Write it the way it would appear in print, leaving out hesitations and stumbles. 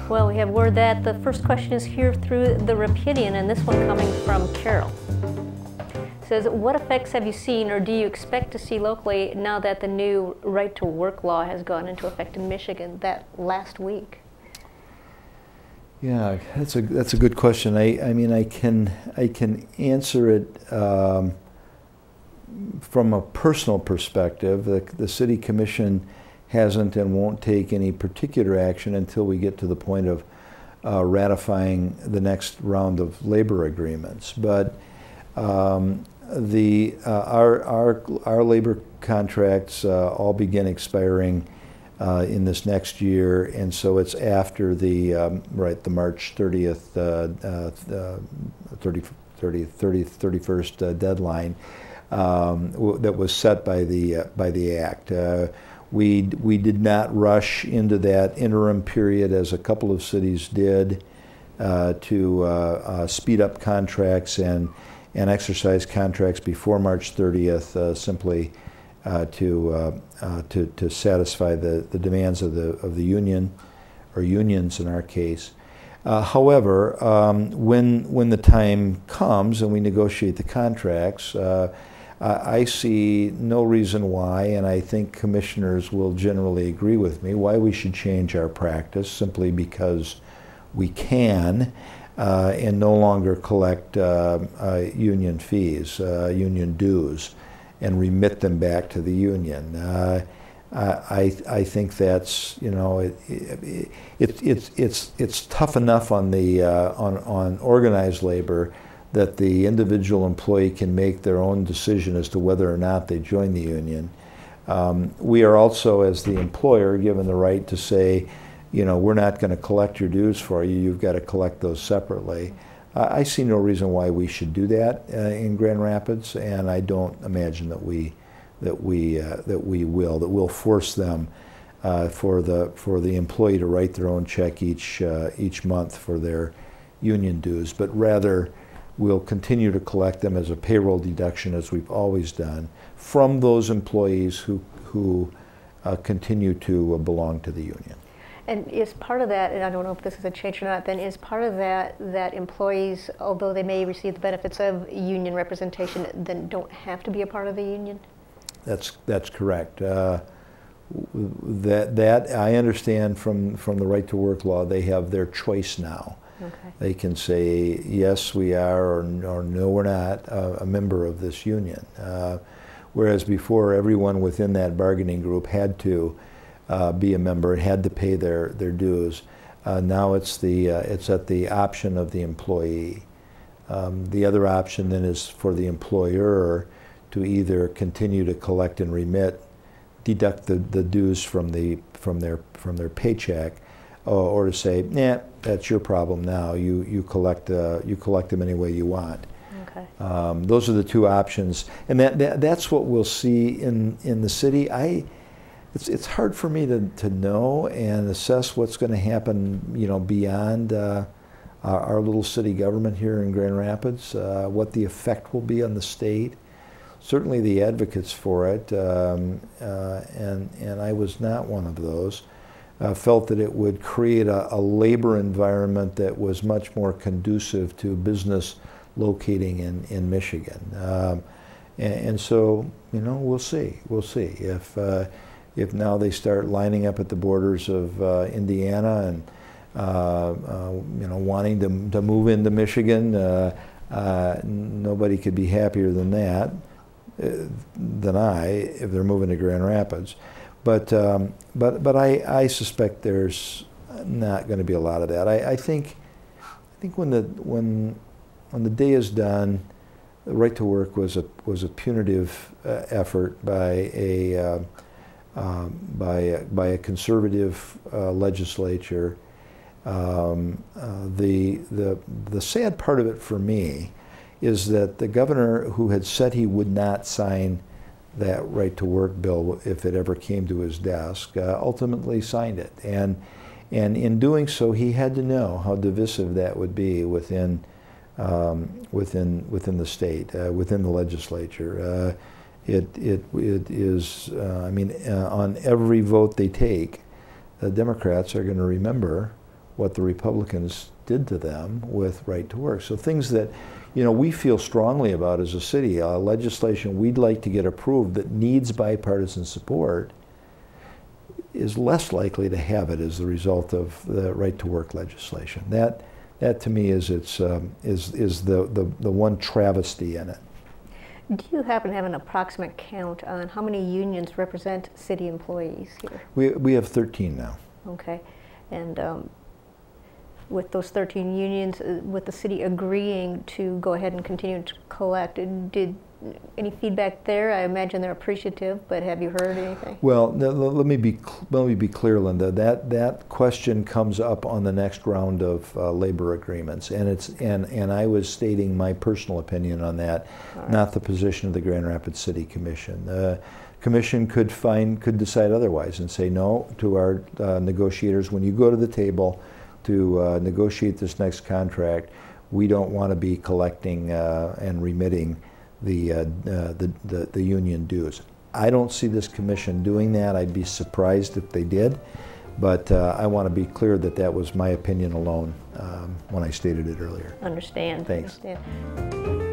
Well, we have word that the first question is here through the Rapidian, and this one coming from Carol. It says, what effects have you seen or do you expect to see locally now that the new right to work law has gone into effect in Michigan that last week? Yeah, that's a good question. I mean, I can answer it from a personal perspective. The City Commission hasn't and won't take any particular action until we get to the point of ratifying the next round of labor agreements. But our labor contracts all begin expiring in this next year, and so it's after the the March 30th, 31st deadline that was set by the Act. We did not rush into that interim period, as a couple of cities did, to speed up contracts and exercise contracts before March 30th, simply to satisfy the demands of the union, or unions in our case. However, when the time comes and we negotiate the contracts, I see no reason why, and I think commissioners will generally agree with me, why we should change our practice simply because we can, and no longer collect union fees, union dues, and remit them back to the union. I think that's, you know, it's tough enough on the on organized labor that the individual employee can make their own decision as to whether or not they join the union. We are also, as the employer, given the right to say, you know, we're not going to collect your dues for you. You've got to collect those separately. I see no reason why we should do that in Grand Rapids, and I don't imagine that we'll force them for the employee to write their own check each month for their union dues, but rather we'll continue to collect them as a payroll deduction, as we've always done, from those employees who continue to belong to the union. And is part of that, and I don't know if this is a change or not, then is part of that employees, although they may receive the benefits of union representation, then don't have to be a part of the union? That's correct. That I understand from the right to work law, they have their choice now. Okay. They can say, yes, we are, or no, we're not a member of this union. Whereas before, everyone within that bargaining group had to be a member, had to pay their dues. Now it's at the option of the employee. The other option then is for the employer to either continue to collect and remit, deduct the dues from their paycheck, or to say, nah, that's your problem now. You collect them any way you want. Okay. Those are the two options, and that's what we'll see in the city. It's hard for me to know and assess what's going to happen, you know, beyond our little city government here in Grand Rapids. What the effect will be on the state. Certainly, the advocates for it, and I was not one of those. Felt that it would create a labor environment that was much more conducive to business locating in Michigan. And so, you know, we'll see. We'll see if now they start lining up at the borders of Indiana and you know, wanting to move into Michigan. Nobody could be happier than that, than I, if they're moving to Grand Rapids. But I suspect there's not going to be a lot of that. I think when the day is done, the right to work was a punitive effort by a conservative legislature. The sad part of it for me is that the governor, who had said he would not sign that right to work bill if it ever came to his desk, ultimately signed it, and in doing so, he had to know how divisive that would be within the state, within the legislature. It is, I mean, on every vote they take, the Democrats are going to remember what the Republicans did to them with right to work. So things that, you know, we feel strongly about as a city, legislation we'd like to get approved that needs bipartisan support is less likely to have it as the result of the right to work legislation. That to me is the one travesty in it. Do you happen to have an approximate count on how many unions represent city employees here? We have 13 now. Okay, and with those 13 unions, with the city agreeing to go ahead and continue to collect, did any feedback there? I imagine they're appreciative, but have you heard anything? Well, let me be clear, Linda. That question comes up on the next round of labor agreements, and I was stating my personal opinion on that, right, not the position of the Grand Rapids City Commission. The Commission could decide otherwise and say no to our negotiators. When you go to the table to negotiate this next contract, we don't want to be collecting and remitting the union dues. I don't see this commission doing that. I'd be surprised if they did, but I want to be clear that that was my opinion alone when I stated it earlier. Understand. Thanks. Understand.